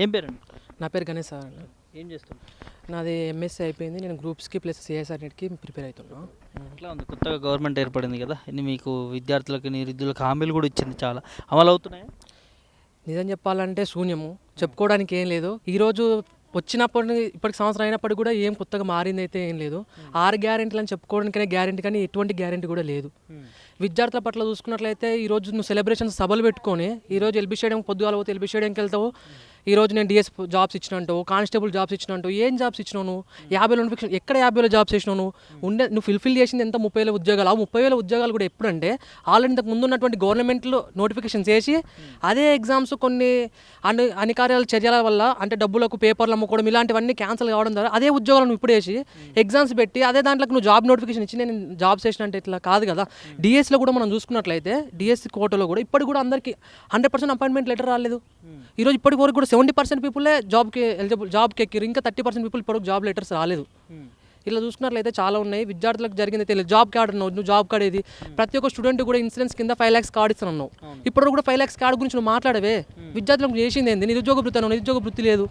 ఏం పేరండి? నా పేరు గణేష్ సార్. ఏం చేస్తున్నారు? నాది ఎంఎస్సీ అయిపోయింది. నేను గ్రూప్స్కి ప్లస్ సిఎస్ఆర్ నెట్కి ప్రిపేర్ అవుతున్నా. ఎట్లా ఉంది? కొత్తగా గవర్నమెంట్ ఏర్పడింది కదా, ఇన్ని మీకు విద్యార్థులకు నిరుద్యోగులకు హామీలు కూడా ఇచ్చింది, చాలా అమలు అవుతున్నాయా? నిజం చెప్పాలంటే శూన్యము, చెప్పుకోవడానికి ఏం లేదు. ఈరోజు వచ్చినప్పటి ఇప్పటికి సంవత్సరం అయినప్పటికీ కూడా ఏం కొత్తగా మారింది అయితే ఏం లేదు. 6 గ్యారెంటీలు అని చెప్పుకోవడానికైనా గ్యారెంటీ, కానీ ఎటువంటి గ్యారెంటీ కూడా లేదు. విద్యార్థుల పట్ల చూసుకున్నట్లయితే ఈరోజు నువ్వు సెలబ్రేషన్స్ సభలు పెట్టుకొని ఈరోజు ఎల్బీ స్టేడియం పొద్దుగాల పోతే ఎల్బీ స్టేడియంకి వెళ్తావు. ఈరోజు నేను డిఎస్ జాబ్స్ ఇచ్చినట్టు, కానిస్టేబుల్ జాబ్స్ ఇచ్చినట్టు, ఏం జాబ్స్ ఇచ్చినావు నువ్వు? 50 నోటిఫికేషన్ ఎక్కడ 50 జాబ్స్ ఇచ్చినావు నువ్వు? నువ్వు ఫుల్ఫిల్ చేసింది ఎంత? 30,000 ఉద్యోగాలు. ఆ 30,000 ఉద్యోగాలు కూడా ఎప్పుడంటే ఆల్రెడీ ఇంతకు ముందు ఉన్నటువంటి గవర్నమెంట్లో నోటిఫికేషన్ చేసి అదే ఎగ్జామ్స్ కొన్ని అనికార్యాల చర్యల వల్ల, అంటే డబ్బులకు పేపర్లు అమ్ముకోవడం ఇలాంటివన్నీ క్యాన్సిల్ కావడం ద్వారా అదే ఉద్యోగాలను ఇప్పుడు వేసి ఎగ్జామ్స్ పెట్టి అదే దాంట్లో నువ్వు జాబ్ నోటిఫికేషన్ ఇచ్చి నేను జాబ్స్ వేసినంటే ఇట్లా కాదు కదా. డిఎస్లో కూడా మనం చూసుకున్నట్లయితే డిఎస్సి కోటాలో కూడా ఇప్పటికి కూడా అందరికీ 100% అపాయింట్మెంట్ లెటర్ రాలేదు. ఈరోజు ఇప్పటి వరకు కూడా 70% పీపులే జాబ్కి ఎలిజిబుల్, జాబ్కి ఎక్కిరు. ఇంకా 30% పీపుల్ ఇప్పుడు జాబ్ లెటర్స్ రాలేదు. ఇలా చూసుకున్నట్లయితే చాలా ఉన్నాయి. విద్యార్థులకు జరిగింది తెలియదు. జాబ్ కార్డ్ అన్నావు, నువ్వు జాబ్ కార్డ్ ఏది? ప్రతి ఒక్క స్టూడెంట్ కూడా ఇన్సూరెన్స్ కింద 5 lakhs కార్డ్ ఇస్తున్నావు. ఇప్పుడు కూడా 5 lakhs కార్డ్ గురించి నువ్వు మాట్లాడవే. విద్యార్థులకు చేసింది ఏంది? నిరుద్యోగ వృత్తి అన్నావు, నిరుద్యోగ వృత్తి లేదు.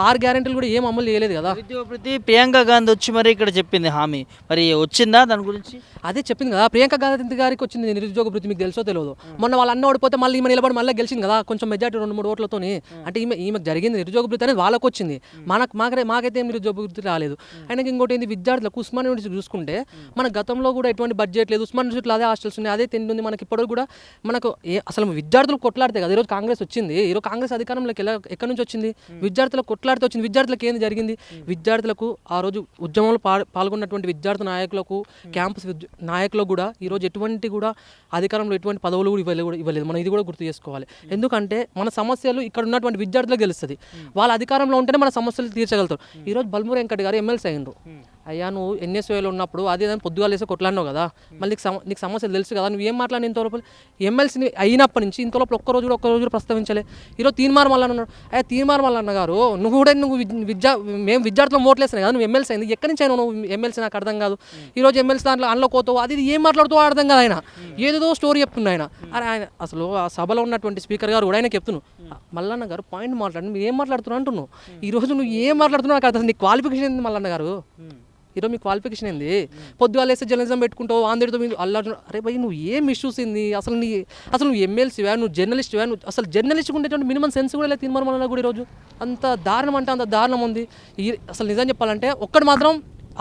6 గ్యారెంటీలు కూడా ఏం అమలు చేయలేదు కదా. నిరుద్యోగ వృత్తి ప్రియాంక గాంధీ వచ్చి మరి ఇక్కడ చెప్పింది హామీ, మరి వచ్చిందా దాని గురించి? అదే చెప్పింది కదా, ప్రియాంక గాంధీ గారికి వచ్చింది నిరుద్యోగ వృత్తి. మీకు తెలుసో తెలియదు? మొన్న వాళ్ళ అన్న ఓడిపోతే మళ్ళీ ఈమె నిలబడి మళ్ళీ గెలిచింది కదా, కొంచెం మెజార్టీ 2-3 ఓట్లతోని. అంటే ఈమెకు జరిగింది నిరుద్యోగ వృత్తి అనేది వాళ్ళకు వచ్చింది. మాకైతే ఏం నిరుద్యోగ వృత్తి రాలేదు. ఆయనకి ఇంకోటి ఏంది, విద్యార్థులకు ఉస్మాన్ యూనివర్సిటీ చూసుకుంటే మన గతంలో కూడా ఎటువంటి బడ్జెట్ లేదు. ఉస్మాన్ యూనివర్సిటీలో అదే హాస్టల్స్ ఉన్నాయి, అదే తిండి ఉంది. మనకి ఇప్పటికి కూడా మనకు అసలు విద్యార్థులు కొట్లాడితే కదా ఈరోజు కాంగ్రెస్ వచ్చింది. ఈరోజు కాంగ్రెస్ అధికారంలోకి ఎక్కడి నుంచి వచ్చింది? విద్యార్థులకు కొట్లాడితే వచ్చింది. విద్యార్థులకు ఏంది జరిగింది? విద్యార్థులకు ఆ రోజు ఉద్యమంలో పాల్గొన్నటువంటి విద్యార్థి నాయకులకు, క్యాంపస్ నాయకులకు కూడా ఈరోజు ఎటువంటి కూడా అధికారంలో ఎటువంటి పదవులు కూడా ఇవ్వలేదు. మనం ఇది కూడా గుర్తు చేసుకోవాలి. ఎందుకంటే మన సమస్యలు ఇక్కడ ఉన్నటువంటి విద్యార్థులకు తెలుస్తుంది. వాళ్ళ అధికారంలో ఉంటేనే మన సమస్యలు తీర్చగలుగుతారు. ఈరోజు బల్మూరి వెంకట్ గారు ఎమ్మెల్సీ అయ్యిండ్రు. అయ్యా నువ్వు ఎన్ఎస్ఓలో ఉన్నప్పుడు అదే పొద్దుగా లేసి కొట్లాడినావు కదా, మళ్ళీ నీకు సమస్యలు తెలుసు కదా, నువ్వు ఏం మాట్లాడి ఇంతలోపల ఎమ్మెల్సీని అయినప్పటి నుంచి ఇంతలోపల ఒక్క రోజు ప్రస్తావించలే. ఈరోజు తీన్మార్ మల్లన్న ఉన్నాడు. అయ్యా తీన్మార్ మల్లన్న గారు, నువ్వు కూడా మేము విద్యార్థులు ఓట్లేస్తాను కదా, నువ్వు ఎమ్మెల్సీ అయింది ఎక్కడి నుంచి అయినా నువ్వు ఎమ్మెల్సీ? నాకు అర్థం కాదు. ఈరోజు ఎమ్మెల్సీ దాంట్లో అందులో కోతావు, అది ఏం మాట్లాడుతూ అర్థం కాదు. ఆయన ఏదేదో స్టోరీ చెప్తుండే ఆయన. ఆయన అసలు ఆ సభలో ఉన్నటువంటి స్పీకర్ గారు కూడా ఆయన చెప్తున్నావు, మల్లన్న గారు పాయింట్ మాట్లాడి నువ్వు ఏం మాట్లాడుతున్నావు అంటున్నావు. ఈరోజు నువ్వు ఏం మాట్లాడుతున్నావు నాకు అర్థం. నీ క్వాలిఫికేషన్ ఏంది మల్లన్న గారు? ఈరోజు మీ క్వాలిఫికేషన్ ఏంది? పొద్దుగాలు వేస్తే జర్నలిజం పెట్టుకుంటావు, ఆంధ్రతో అల్లాడు. అరే భయ్ నువ్వు ఏం ఇష్యూస్ ఏంది అసలు? నువ్వు ఎమ్మెల్సీవా, నువ్వు జర్నలిస్ట్వా? నువ్వు అసలు జర్నలిస్ట్ ఉండేటువంటి మినిమం సెన్స్ కూడా లేదు తీర్మానం కూడా. ఈరోజు అంత దారుణం అంటే అంత దారుణం ఉంది. అసలు నిజం చెప్పాలంటే ఒక్కటి మాత్రం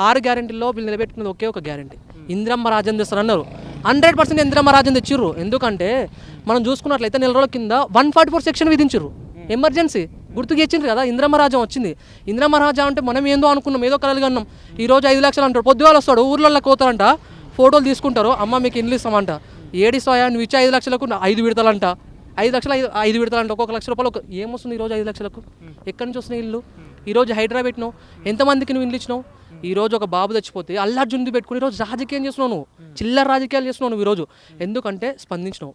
6 గ్యారెంటీల్లో వీళ్ళు నిలబెట్టుకున్నది ఒకే ఒక గ్యారెంటీ, ఇందిరమ్మ రాజ్యం తెస్తారు అన్నారు. 100% ఇందిరమ్మ రాజ్యం తెచ్చిర్రు. ఎందుకంటే మనం చూసుకున్నట్లయితే నెల రోజుల కింద 144 సెక్షన్ విధించారు ఎమర్జెన్సీ. గుర్తుకు ఇచ్చిండ్రు కదా, ఇందిరమ్మ రాజ్యం వచ్చింది. ఇందిరమ్మ రాజ్యం అంటే మనం ఏందో అనుకున్నాం, ఏదో కలలుగా అన్నాం. ఈరోజు 5 లక్షలు అంటారు. పొద్దుగాలు వస్తాడు, ఊర్లలో పోతారంట, ఫోటోలు తీసుకుంటారు. అమ్మ మీకు ఇల్లు ఇస్తామంట. ఏడిస్తాయా నువ్వు ఇచ్చే 5 లక్షలకు 5 విడతలంట. 5 లక్షలు 5 విడతలంట. ఒక్కొక్క ₹1,00,000 ఏమొస్తుంది ఈరోజు 5 లక్షలకు? ఎక్కడి నుంచి వస్తున్నాయి ఇల్లు? ఈరోజు హైడ్రా పెట్టినావు, ఎంతమందికి నువ్వు ఇల్లు ఇచ్చినావు? ఈరోజు ఒక బాబు చచ్చిపోతే అల్లార్జున్ పెట్టుకుని ఈరోజు రాజకీయం చేస్తున్నావు, నువ్వు చిల్లర రాజకీయాలు చేస్తున్నావు నువ్వు ఈరోజు. ఎందుకంటే స్పందించినావు,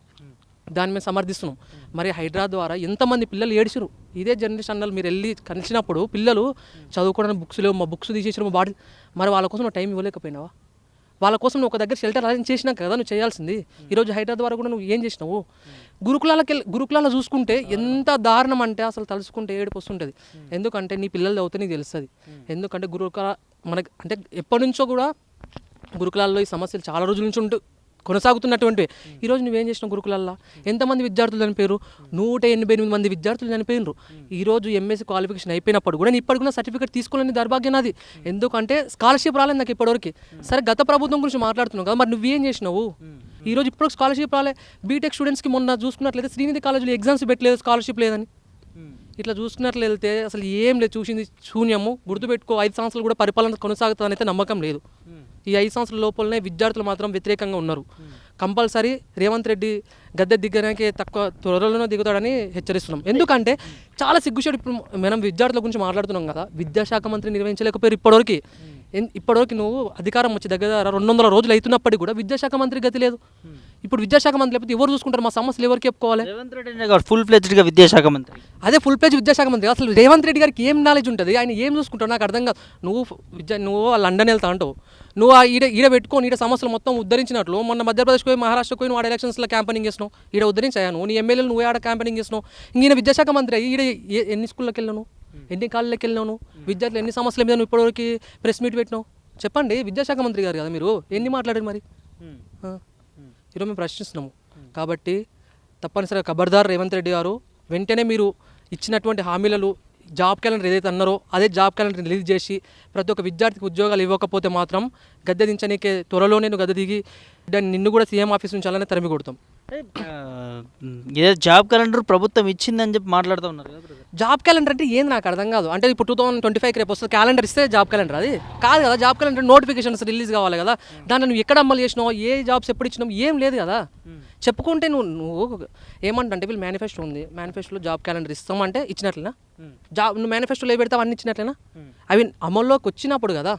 దాన్ని మేము సమర్థిస్తున్నాం. మరి హైడ్రా ద్వారా ఎంతమంది పిల్లలు ఏడిచిరు. ఇదే జర్నలిస్ట్ అన్నలు మీరు వెళ్ళి కలిసినప్పుడు పిల్లలు చదువుకోవడానికి బుక్స్ లేవు, మా బుక్స్ తీసేసారు, మా బాడీ. మరి వాళ్ళ కోసం నువ్వు టైం ఇవ్వలేకపోయినావా? వాళ్ళ కోసం నువ్వు ఒక దగ్గర షెల్టర్ అరేంజ్ చేసినాక కదా నువ్వు చేయాల్సింది. ఈరోజు హైడ్రా ద్వారా కూడా నువ్వు ఏం చేసినావు? గురుకులాల్లో చూసుకుంటే ఎంత దారుణం అంటే అసలు తలుచుకుంటే ఏడుపు వస్తుంటుంది. ఎందుకంటే నీ పిల్లలు చదివితే నీకు తెలుస్తుంది. ఎందుకంటే మనకి అంటే ఎప్పటి నుంచో కూడా గురుకులాల్లో ఈ సమస్యలు చాలా రోజుల నుంచి కొనసాగుతున్నటువంటి. ఈరోజు నువ్వేం చేసినావు? గురుకులల్లో ఎంతమంది విద్యార్థులు చనిపోయారు? 188 మంది విద్యార్థులు చనిపోయినారు. ఈరోజు ఎంఎస్సీ క్వాలిఫికేషన్ అయిపోయినప్పుడు కూడా నేను ఇప్పటికి కూడా సర్టిఫికేట్ తీసుకోలేని దౌర్భాగ్యం నాది. ఎందుకంటే స్కాలర్షిప్ రాలేదు నాకు ఇప్పటివరకు. సరే గత ప్రభుత్వం గురించి మాట్లాడుతున్నావు కదా, మరి నువ్వేం చేసినావు? ఈరోజు ఇప్పుడు స్కాలర్షిప్ రాలే. బీటెక్ స్టూడెంట్స్కి మొన్న చూసుకున్నట్లయితే శ్రీనిధి కాలేజీలో ఎగ్జామ్స్ పెట్టలేదు, స్కాలర్షిప్ లేదని. ఇట్లా చూసుకున్నట్లు వెళ్తే అసలు ఏం లేదు, చూసింది శూన్యము. గుర్తుపెట్టుకో, 5 సంవత్సరాలు కూడా పరిపాలన కొనసాగుతుందనైతే నమ్మకం లేదు. ఈ 5 సంవత్సరాల లోపలనే విద్యార్థులు మాత్రం వ్యతిరేకంగా ఉన్నారు. కంపల్సరీ రేవంత్ రెడ్డి గద్దె దిగ్గడానికి త్వరలోనే దిగుతాడని హెచ్చరిస్తున్నాం. ఎందుకంటే చాలా సిగ్గుచేటు. ఇప్పుడు మనం విద్యార్థుల గురించి మాట్లాడుతున్నాం కదా, విద్యాశాఖ మంత్రి నిర్వహించలేకపోయారు ఇప్పటివరకు. ఇప్పటివరకు నువ్వు అధికారం వచ్చి దగ్గర 200 రోజులు అవుతున్నప్పటికీ కూడా విద్యాశాఖ మంత్రి గతి లేదు. ఇప్పుడు విద్యాశాఖ మంత్రి లేకపోతే ఎవరు చూసుకుంటారు? మా సమస్యలు ఎవరికి చెప్పుకోవాలి? రేవంత్ రెడ్డి ఫుల్ ఫ్లెజ్డ్గా విద్యాశాఖ మంత్రి. అదే ఫుల్ పేజ్ విద్యాశాఖ మంత్రి. అసలు రేవంత్ రెడ్డి గారికి ఏం నాలెడ్జ్ ఉంటుంది? ఆయన ఏం చూసుకుంటావు నాకు అర్థం కాదు. నువ్వు లండన్ వెళ్తా అంటావు, నువ్వు ఈడ పెట్టుకొని ఈడ సమస్యలు మొత్తం ఉద్ధరించినట్లు మొన్న మధ్యప్రదేశ్ పోయి మహారాష్ట్రకు పోయి నువ్వు ఆడ ఎలక్షన్స్లో క్యాంపెనింగ్ చేసినావు, ఈడ ఉద్ధరించాను నువ్వు, నీ ఎమ్మెల్యేలు నువ్వే ఆడ క్యాంపెనింగ్ చేసినావు. ఈయన విద్యాశాఖ మంత్రి అయ్యి ఈడ ఎన్ని స్కూళ్ళకి వెళ్ళాను, ఎన్ని కాళ్ళకి వెళ్ళినావు, విద్యార్థులు ఎన్ని సమస్యల మీద నువ్వు ఇప్పటివరకు ప్రెస్ మీట్ పెట్టినావు? చెప్పండి. విద్యాశాఖ మంత్రి గారు కదా మీరు, ఎన్ని మాట్లాడారు మరి? ఈరోజు మేము ప్రశ్నిస్తున్నాము. కాబట్టి తప్పనిసరిగా ఖబర్దార్ రేవంత్ రెడ్డి గారు, వెంటనే మీరు ఇచ్చినటువంటి హామీలలో జాబ్ క్యాలెండర్ ఏదైతే అన్నారో అదే జాబ్ క్యాలెండర్ రిలీజ్ చేసి ప్రతి ఒక్క విద్యార్థికి ఉద్యోగాలు ఇవ్వకపోతే మాత్రం గద్దె దించనీకే త్వరలోనే నువ్వు గద్దె దిగి నిన్ను కూడా సీఎం ఆఫీస్ నుంచి అలానే తరిమి కొడతాం. ఇదే జాబ్ క్యాలెండర్ ప్రభుత్వం ఇచ్చిందని చెప్పి మాట్లాడుతూ ఉన్నారు కదా. జాబ్ క్యాలెండర్ అంటే ఏంది నాకు అర్థం కాదు. అంటే ఇప్పుడు 2025 రేపు వస్తుంది క్యాలెండర్ ఇస్తే జాబ్ క్యాలెండర్ అది కాదు కదా. జాబ్ క్యాలెండర్ నోటిఫికేషన్స్ రిలీజ్ కావాలి కదా. దాన్ని నువ్వు ఎక్కడ అమలు చేసినావు, ఏ జాబ్స్ ఎప్పుడు ఇచ్చినావు, ఏం లేదు కదా. చెప్పుకుంటే నువ్వు ఏమంటే వీళ్ళు మేనిఫెస్టో ఉంది, మేనిఫెస్టోలో జాబ్ క్యాలెండర్ ఇస్తామంటే ఇచ్చినట్లేనా? నువ్వు మేనిఫెస్టోలో ఏ పెడతావు అన్ని ఇచ్చినట్లేనా? అవి అమల్లోకి వచ్చినప్పుడు కదా.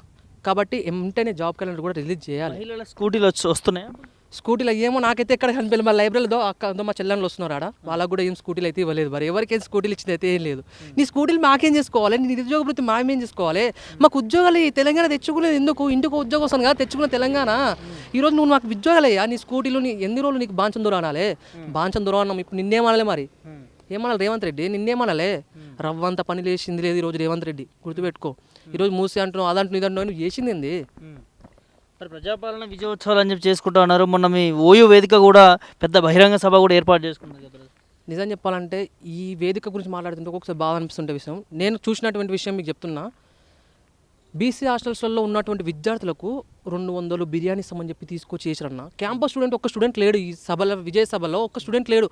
కాబట్టి వెంటనే జాబ్ క్యాలెండర్ కూడా రిలీజ్ చేయాలి. మహిళల స్కూటీలు వస్తున్నాయా? స్కూటీలో ఏమో నాకైతే ఎక్కడ కనిపించలేదు. మా లైబ్రరీలో అక్క మా చెల్లెళ్ళు వస్తున్నారు ఆడ, వాళ్ళకు కూడా ఏం స్కూటీలు అయితే ఇవ్వలేదు. మరి ఎవరికైనా స్కూటీలు ఇచ్చింది అయితే ఏం లేదు. నీ స్కూటీలు మాకేం చేసుకోవాలి? నీ నిరుద్యోగ వృత్తి మేమేం చేసుకోవాలి? మాకు ఉద్యోగాలు తెలంగాణ తెచ్చుకునేది ఎందుకు? ఇంటికి ఉద్యోగం వస్తాను కదా తెచ్చుకున్న తెలంగాణ. ఈరోజు నువ్వు మాకు ఉద్యోగాలయ్యా, నీ స్కూటీలు నీ ఎన్ని రోజులు నీకు బాంచందూరం అనాలే? బాంచందూరం అన్నాం, ఇప్పుడు నిన్నేమనాలి మరి? ఏమనాలి రేవంత్ రెడ్డి? నిన్నేమనాలే? రవ్వంత పని లేచింది లేదు ఈరోజు రేవంత్ రెడ్డి, గుర్తుపెట్టుకో. ఈరోజు మూసి అంటున్నావు, అదంటున్నావు, ఇదంటున్నావు, నువ్వు చేసింది ఏంది? మరి ప్రజాపాలన విజయోత్సవాలు అని చెప్పి చేసుకుంటా ఉన్నారు. మొన్న మీ ఓయూ వేదిక కూడా పెద్ద బహిరంగ సభ కూడా ఏర్పాటు చేసుకున్నది కదా. నిజం చెప్పాలంటే ఈ వేదిక గురించి మాట్లాడుతుంటే ఒకసారి బాగా అనిపిస్తుంటే విషయం, నేను చూసినటువంటి విషయం మీకు చెప్తున్నా. బీసీ హాస్టల్స్లో ఉన్నటువంటి విద్యార్థులకు 200 బిర్యానీ ఇస్తామని చెప్పి తీసుకొచ్చి చేశారన్న. క్యాంపస్ స్టూడెంట్ ఒక్క స్టూడెంట్ లేడు ఈ సభలో, విజయ సభలో ఒక్క స్టూడెంట్ లేడు.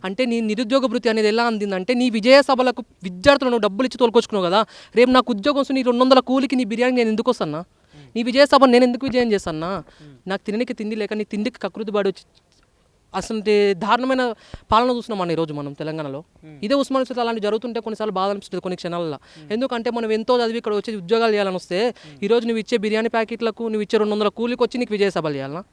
అంటే నీ నిరుద్యోగ వృత్తి అనేది ఎలా అందిందంటే నీ విజయ సభలకు విద్యార్థులను డబ్బులు ఇచ్చి తోలుకొచ్చుకున్నావు కదా. రేపు నాకు ఉద్యోగం వస్తుంది, నీ 200 కూలికి నీ బిర్యానీ నేను ఎందుకు వస్తానా? నీ విజయ సభ నేను ఎందుకు విజయం చేస్తానా? నాకు తినడానికి తిండి లేక నీ తిండికి కకృతి పడి వచ్చి అసలు దారుణమైన పాలన చూస్తున్నాం అన్న ఈరోజు మనం తెలంగాణలో. ఇదే ఉస్మాన్ యూనివర్సిటీ అలాంటి జరుగుతుంటే కొన్నిసార్లు బాధ అనిపిస్తుంది కొన్ని క్షణాలలో. ఎందుకంటే మనం ఎంతో చదివి ఇక్కడ వచ్చి ఉద్యోగాలు చేయాలని వస్తే ఈరోజు నువ్వు ఇచ్చే బిర్యానీ ప్యాకెట్లకు, నువ్వు ఇచ్చే 200 కూలికి వచ్చి నీకు విజయ సభలు చేయాలన్నా?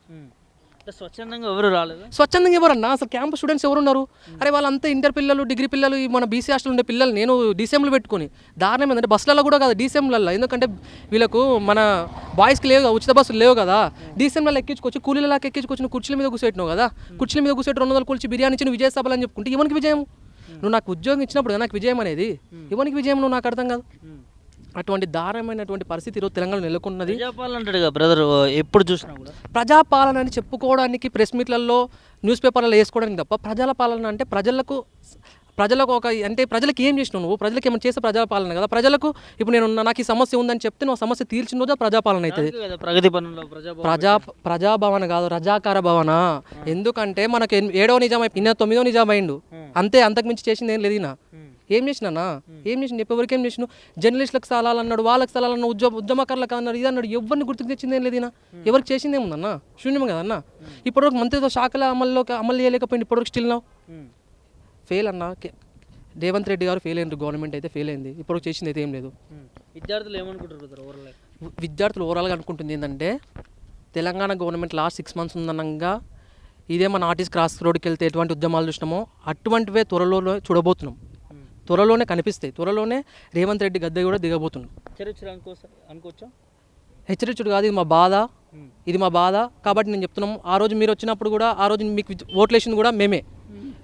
స్వచ్ఛందంగా ఎవరు రాలేదు. స్వచ్ఛందంగా ఎవరన్నా? అసలు క్యాంపస్ స్టూడెంట్స్ ఎవరు ఉన్నారు? అరే వాళ్ళంతా ఇంటర్ పిల్లలు, డిగ్రీ పిల్లలు, మన బీసీ హాస్టల్ ఉండే పిల్లలు. నేను డీసీఎంలు పెట్టుకుని దారుణం ఏంటంటే బస్సులలో కూడా కాదు, డీసీఎంలలో. ఎందుకంటే వీళ్ళకు మన బాయ్స్కి లేవు కదా, ఉచిత బస్సులు లేవు కదా. డీసీఎంలలో ఎక్కించుకొచ్చి కూలీలకి ఎక్కించుకొచ్చి నువ్వు కుర్చీల మీద కూర్చోట్టినావు కదా. కుర్చీల మీద కూర్చోటి 200 కూర్చి బిర్యానీ ఇచ్చి నువ్వు విజయ సభలు అని చెప్పుకుంటే ఎవరికి విజయం? నువ్వు నాకు ఉద్యోగం ఇచ్చినప్పుడు నాకు విజయం అనేది, ఎవరికి విజయం నువ్వు నాకు అర్థం కాదు. అటువంటి దారుణమైనటువంటి పరిస్థితి ఈరోజు తెలంగాణ నెలకొన్నది. ప్రజాపాలన అంటాడు కదా బ్రదర్, ఎప్పుడు చూసినా కూడా ప్రజాపాలన అని చెప్పుకోవడానికి ప్రెస్ మీట్లలో న్యూస్ పేపర్లలో వేసుకోవడానికి తప్ప ప్రజల పాలన అంటే ప్రజలకు ఒక అంటే ప్రజలకు ఏం చేసినావు నువ్వు? ప్రజలకు ఏమైనా చేసే ప్రజాపాలన కదా. ప్రజలకు ఇప్పుడు నేను నాకు ఈ సమస్య ఉందని చెప్తే నువ్వు సమస్య తీర్చిన రోజు ప్రజాపాలన అవుతుంది. ప్రగతి పనుల్లో ప్రజాభవన కాదు, రజాకార భవన. ఎందుకంటే మనకు 7వ నిజాం అయిపోయి 9వ నిజాం అయిండు అంతే, అంతకుమించి చేసింది ఏం లేదు. ఏం చేసినా చెప్పేవరికి ఏం చేసినావు? జర్నలిస్టులకు స్థలాలు అన్నాడు, వాళ్ళకి స్థలాలు అన్నాడు, ఉద్యమకారులకు అన్నాడు, ఇది అన్నాడు. ఎవరిని గుర్తుకు తెచ్చింది ఏం లేదు. ఎవరికి చేసింది ఏముందన్న? శూన్యం కదన్నా. ఇప్పటివరకు మంత్రితో శాఖల అమలు చేయలేకపోయింది. ఇప్పటివరకు స్టిల్ నౌ ఫెయిల్ అన్న. రేవంత్ రెడ్డి గారు ఫెయిల్ అయ్యారు, గవర్నమెంట్ అయితే ఫెయిల్ అయింది. ఇప్పటివరకు చేసింది అయితే ఏం లేదు. విద్యార్థులు ఏమనుకుంటారు? విద్యార్థులు ఓవరాల్గా అనుకుంటుంది ఏంటంటే తెలంగాణ గవర్నమెంట్ లాస్ట్ 6 months ఉందనగా ఇదే మన ఆర్టీసీ క్రాస్ రోడ్కి వెళ్తే ఎటువంటి ఉద్యమాలు చూసినామో అటువంటివే త్వరలో చూడబోతున్నాం. త్వరలోనే కనిపిస్తాయి. త్వరలోనే రేవంత్ రెడ్డి గద్దె కూడా దిగబోతున్నాం. హెచ్చరించుడు కాదు, ఇది మా బాధ. కాబట్టి నేను చెప్తున్నాం, ఆ రోజు మీరు వచ్చినప్పుడు కూడా, ఆ రోజు మీకు ఓట్లు వేసింది కూడా మేమే.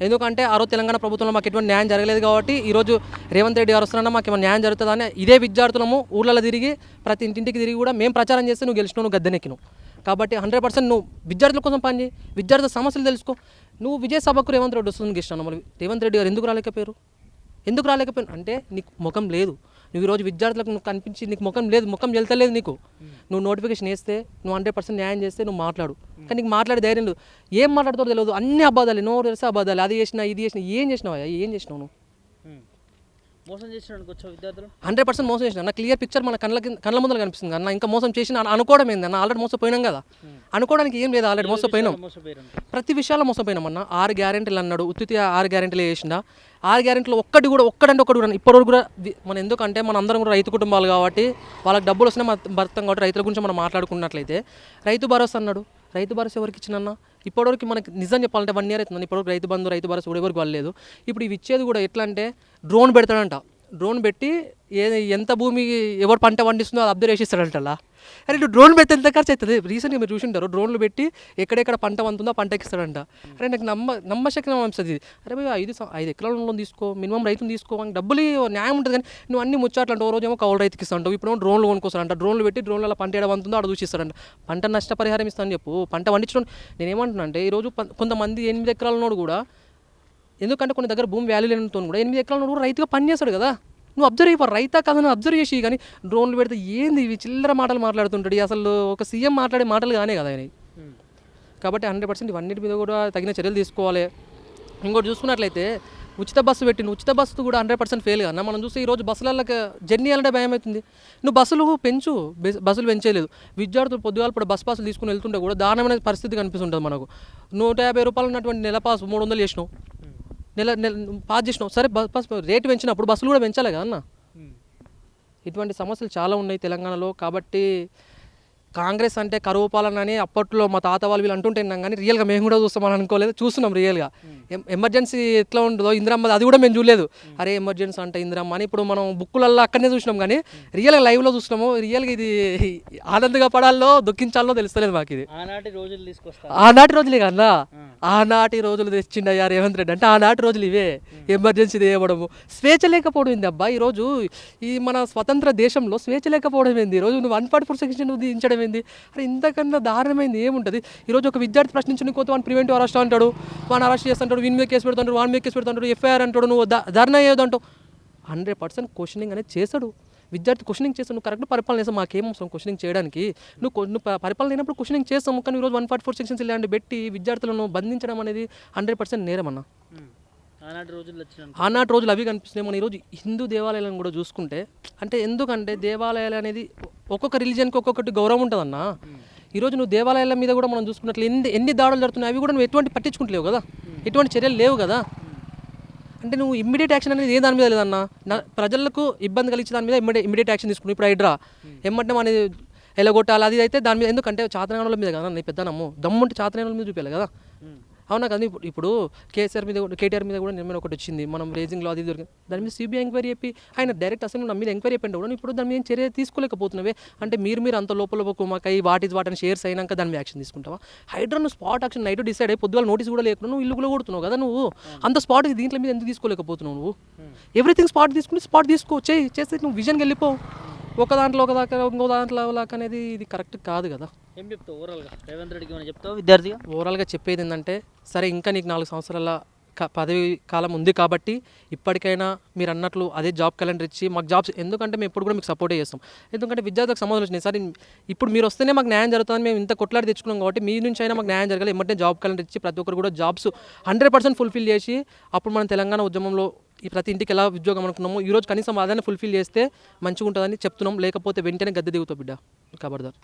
ఎందుకంటే ఆ రోజు తెలంగాణ ప్రభుత్వంలో మాకు ఎటువంటి న్యాయం జరగలేదు కాబట్టి ఈరోజు రేవంత్ రెడ్డి గారు వస్తున్నా మాకు ఏమైనా న్యాయం జరుగుతుందని ఇదే విద్యార్థులము ఊళ్ళలో తిరిగి ప్రతి ఇంటింటికి తిరిగి కూడా మేము ప్రచారం చేస్తే నువ్వు గెలిచినావు, నువ్వు గద్దెనెక్కినావు. కాబట్టి 100% నువ్వు విద్యార్థుల కోసం పని చేయి, విద్యార్థుల సమస్యలు తెలుసుకో. నువ్వు విజయ సభకు రేవంత్ రెడ్డి వస్తుంది గెలిచినావు. మరి రేవంత్ రెడ్డి గారు ఎందుకు రాలేకపోయారు అంటే నీకు ముఖం లేదు. నువ్వు ఈరోజు విద్యార్థులకు నువ్వు కనిపించి నీకు ముఖం లేదు, ముఖం వెళ్తలేదు నీకు. నువ్వు నోటిఫికేషన్ వేస్తే, నువ్వు 100% న్యాయం చేస్తే నువ్వు మాట్లాడు. కానీ నీకు మాట్లాడే ధైర్యం లేదు. ఏం మాట్లాడుతారో తెలియదు, అన్ని అబద్ధాలు, నోరు తెలిసే అబద్ధాలు. అది చేసినా, ఇది చేసినా, ఏం చేసినావా? ఏం చేసినావు నువ్వు? మోసం చేసినాడు విద్యార్థులు. 100% మోసం చేసిన. నా క్లియర్ పిక్చర్ మన కళ్ళ ముందర కనిపిస్తుంది అన్న. ఇంకా మోసం చేసిన అనుకోవడం ఏంది అన్న? ఆల్రెడీ మోసపోయినాం కదా. అనుకోవడానికి ఏం లేదు, ఆల్రెడీ మోసపోయినాం. మోసపోయారు. ప్రతి విషయాల్లో మోసపోయినామన్నా. 6 గ్యారెంటీలు అన్నాడు, ఉత్తి 6 గ్యారెంటీలు చేసిందా? 6 గ్యారెంటీలు ఒక్కడంటే ఒక్కడు కూడా ఇప్పటివరకు కూడా మనం ఎందుకంటే మన అందరం కూడా రైతు కుటుంబాలు కాబట్టి వాళ్ళకి డబ్బులు వస్తున్నాయి మన భర్తం కాబట్టి రైతుల గురించి మనం మాట్లాడుకున్నట్లయితే రైతు భరోసా అన్నాడు. రైతు భరోసా ఎవరికి ఇచ్చినన్నా? ఇప్పటివరకు మనకి నిజం చెప్పాలంటే 1 year అవుతుంది ఇప్పటివరకు రైతు బంధు రైతు భరోసా కూడా ఎవరికి వాళ్ళలేదు. ఇప్పుడు ఇవి ఇచ్చేది కూడా ఎట్లా అంటే డ్రోన్ పెడతాడంట. డ్రోన్ పెట్టి ఎంత భూమి ఎవరు పంట పండిస్తుందో అది అబ్జర్వ్ చేసిస్తాడంట. అలా అరే నువ్వు డ్రోన్ పెడితే ఎంత ఖర్చు అవుతుంది? రీసెంట్గా మీరు చూసింటారు, డ్రోన్లు పెట్టి ఎక్కడెక్కడ పంట వంతుందో పంట ఎక్కిస్తాడంట. అరే నాకు నమ్మశక్తి వస్తుంది. అరే భయ్ 5 ఎకరాల లోన్ తీసుకో, మినిమం రైతులు తీసుకో, డబ్బులు న్యాయం ఉంటుంది. కానీ నువ్వు అన్ని ముచ్చాట్లు అంటే ఓ రోజేమో కౌలు రైతుకి ఇస్తాంటావు, ఇప్పుడు డ్రోన్లు కొనుక్కొస్తాడంట. డ్రోన్లు పెట్టి డ్రోన్ల పంట ఏడ వంతుందో అక్కడ చూసిస్తాడంట. పంట నష్టపరిహారం ఇస్తాను చెప్పు. పంట పండించడం నేనేమంటున్నా అంటే ఈరోజు కొంతమంది 8 ఎకరాల నోడు కూడా, ఎందుకంటే కొన్ని దగ్గర భూమి వాల్యూ లేనితో కూడా 8 ఎకరాల నోడు కూడా రైతుగా పనిచేస్తాడు కదా. నువ్వు అబ్జర్వ్ అయిపోరు రైతా కథను అబ్జర్వ్ చేసి. కానీ డ్రోన్లు పెడితే ఏంది ఇవి చిల్లర మాటలు మాట్లాడుతుంటాడు. అసలు ఒక సీఎం మాట్లాడే మాటలు కానే కదా ఆయన. కాబట్టి 100% ఇవన్నిటి మీద కూడా తగిన చర్యలు తీసుకోవాలి. ఇంకోటి చూసుకున్నట్లయితే ఉచిత బస్సు పెట్టిండు. ఉచిత బస్సు కూడా 100% ఫెయిల్ కదా. మనం చూస్తే ఈరోజు బస్సులకి జర్నీ చేయాలంటే భయం అవుతుంది. నువ్వు బస్సులు పెంచు, బస్సులు పెంచేయలేదు. విద్యార్థులు పొద్దుగాల ఇప్పుడు బస్ పాసులు తీసుకుని వెళ్తుంటే కూడా దారుణమైన పరిస్థితి కనిపిస్తుంటుంది మనకు. 150 రూపాయలు ఉన్నటువంటి నెల పాసు 300 చేసినావు, నెల పాస్ చేసినావు. సరే బస్ రేటు పెంచినప్పుడు బస్సులు కూడా పెంచాలి కదా అన్న. ఇటువంటి సమస్యలు చాలా ఉన్నాయి తెలంగాణలో. కాబట్టి కాంగ్రెస్ అంటే కరువు పాలన అని అప్పట్లో మా తాత వాళ్ళు వీళ్ళు అంటుంటున్నాం, కానీ రియల్గా మేము కూడా చూస్తామని అనుకోలేదు. చూస్తున్నాం రియల్గా. ఎమర్జెన్సీ ఎట్లా ఉంటుందో ఇందిరమ్మ అది కూడా మేము చూడలేదు. అరే ఎమర్జెన్సీ అంటే ఇందిరమ్మ అని ఇప్పుడు మనం బుక్కులల్లో అక్కడనే చూసినాం, కానీ రియల్గా లైవ్లో చూసినాము. రియల్గా ఇది ఆనందంగా పడాలో దుఃఖించాలో తెలుస్తలేదు మాకు. ఇది ఆనాటి రోజులే కన్నా, ఆనాటి రోజులు తెచ్చిండయ్యా రేవంత్ రెడ్డి అంటే ఆనాటి రోజులు ఇవే. ఎమర్జెన్సీ తేవడము, స్వేచ్ఛ లేకపోవడం ఏంది అబ్బా. ఈరోజు ఈ మన స్వతంత్ర దేశంలో స్వేచ్ఛ లేకపోవడం ఏంది? ఈరోజు నువ్వు 144 సెక్షన్ దించడం ఏంది? అరే ఇంతకన్నా దారుణమైంది ఏముంటుంది? ఈరోజు ఒక విద్యార్థి ప్రశ్నించిన కోత వాడిని ప్రివెంటివ్ అరెస్ట్ అంటాడు, వాడిని అరెస్ట్ చేస్తుంటాడు, వీని మీద కేసు పెడతాడు, వాడి మీద కేసు పెడతాడు, ఎఫ్ఐఆర్ అంటాడు, నువ్వు ధర్నా అయ్యేదంటావు. 100% క్వశ్చనింగ్ అనేది చేస్తాడు విద్యార్థి. క్వశ్చనింగ్ చేస్తాడు. నువ్వు కరెక్ట్ పరిపాలన చేస్తావు, మాకేం అవసరం క్వశ్చనింగ్ చేయడానికి? నువ్వు పరిపాలన అయినప్పుడు క్వశ్చనింగ్ చేస్తాము. కానీ ఈరోజు 144 సెక్షన్స్ ఇలాంటి పెట్టి విద్యార్థులను బంధించడం అనేది 100% నేరం అన్న. ఆనాటి రోజులు అవి కనిపిస్తున్నాయి. మన ఈరోజు హిందూ దేవాలయాలను కూడా చూసుకుంటే, అంటే ఎందుకంటే దేవాలయాలు అనేది ఒక్కొక్క రిలీజియన్కి ఒక్కొక్కటి గౌరవం ఉంటుందన్న. ఈరోజు నువ్వు దేవాలయాల మీద కూడా మనం చూసుకున్నట్లు ఎన్ని దాడులు జరుగుతున్నాయి, అవి కూడా నువ్వు ఎటువంటి పట్టించుకుంటలేవు కదా, ఎటువంటి చర్యలు లేవు కదా. అంటే నువ్వు ఇమ్మీడియట్ యాక్షన్ అనేది ఏ దాని మీద లేదన్న. ప్రజలకు ఇబ్బంది కలిగించే దాని మీద ఇమ్మీడియట్ యాక్షన్ తీసుకుని ఇప్పుడు హైడ్రా ఏమంటే మన ఎలగొట్టాలి అది అయితే దాని మీద. ఎందుకంటే చాతనాల మీద కదా నీ పెద్ద నమ్ము దమ్ముంటే చాతనాల మీద చూపించాలి కదా. అవునా కదా. ఇప్పుడు కేటీఆర్ మీద కూడా నిర్ణయం ఒకటి వచ్చింది, మనం రేజింగ్లో అది దొరికింది, దాని మీద సిబిఐ ఎంక్వైరీ చెప్పి ఆయన డైరెక్ట్ అసెంబ్లీ నా మీద ఎంక్వైరీ అయిపోయింది కూడా ఇప్పుడు దాని మీద చర్య తీసుకోలేకపోతున్నావే. అంటే మీరు అంత లోపల కుమాకై వాటిని షేర్స్ అయినాక దాని మీద యాక్షన్ తీసుకుంటావా? హైడ్రాను స్పాట్ యాక్షన్ నైట్ డిసైడ్ అయ్యి పొద్దుగా నోటీస్ కూడా లేకుండా నువ్వు ఇల్లు కూడా కొడుతున్నావు కదా. నువ్వు అంత స్పాట్ దీంట్లో మీద ఎందుకు తీసుకోలేకపోతున్నావు? నువ్వు ఎవ్రీథింగ్ స్పాట్ తీసుకుంటే స్పాట్ చేస్తే నువ్వు విజన్కి వెళ్ళిపోవు. ఒక దాంట్లో ఒక దాకా ఇంకో దాంట్లో లాగా అనేది ఇది కరెక్ట్ కాదు కదా. ఏం చెప్తావు ఓవరాల్గా రేవంత్ రెడ్డికి ఏమైనా చెప్తావు విద్యార్థిగా? ఓవరాల్గా చెప్పేది ఏంటంటే, సరే ఇంకా నీకు 4 సంవత్సరాల పదవి కాలం ఉంది కాబట్టి ఇప్పటికైనా మీరు అన్నట్లు అదే జాబ్ క్యాలెండర్ ఇచ్చి మాకు జాబ్స్, ఎందుకంటే మేము ఎప్పుడు కూడా మీకు సపోర్టే చేస్తాం. ఎందుకంటే విద్యార్థులకు సంబంధం వచ్చినాయి. సరే ఇప్పుడు మీరు వస్తేనే మాకు న్యాయం జరుగుతుందని మేము ఇంత కొట్లాడి తెచ్చుకున్నాం కాబట్టి మీ నుంచి అయినా మాకు న్యాయం జరగాలి. ఎమ్మటే జాబ్ క్యాలెండర్ ఇచ్చి ప్రతి ఒక్కరు కూడా జాబ్స్ 100% ఫుల్ఫిల్ చేసి, అప్పుడు మనం తెలంగాణ ఉద్యమంలో ఈ ప్రతి ఇంటికి ఎలా ఉద్యోగం అనుకున్నామో ఈరోజు కనీసం అదైనా ఫుల్ఫిల్ చేస్తే మంచిగా ఉంటుందని చెప్తున్నాం. లేకపోతే వెంటనే గద్దె దిగుతావు బిడ్డ, ఖబర్దార్.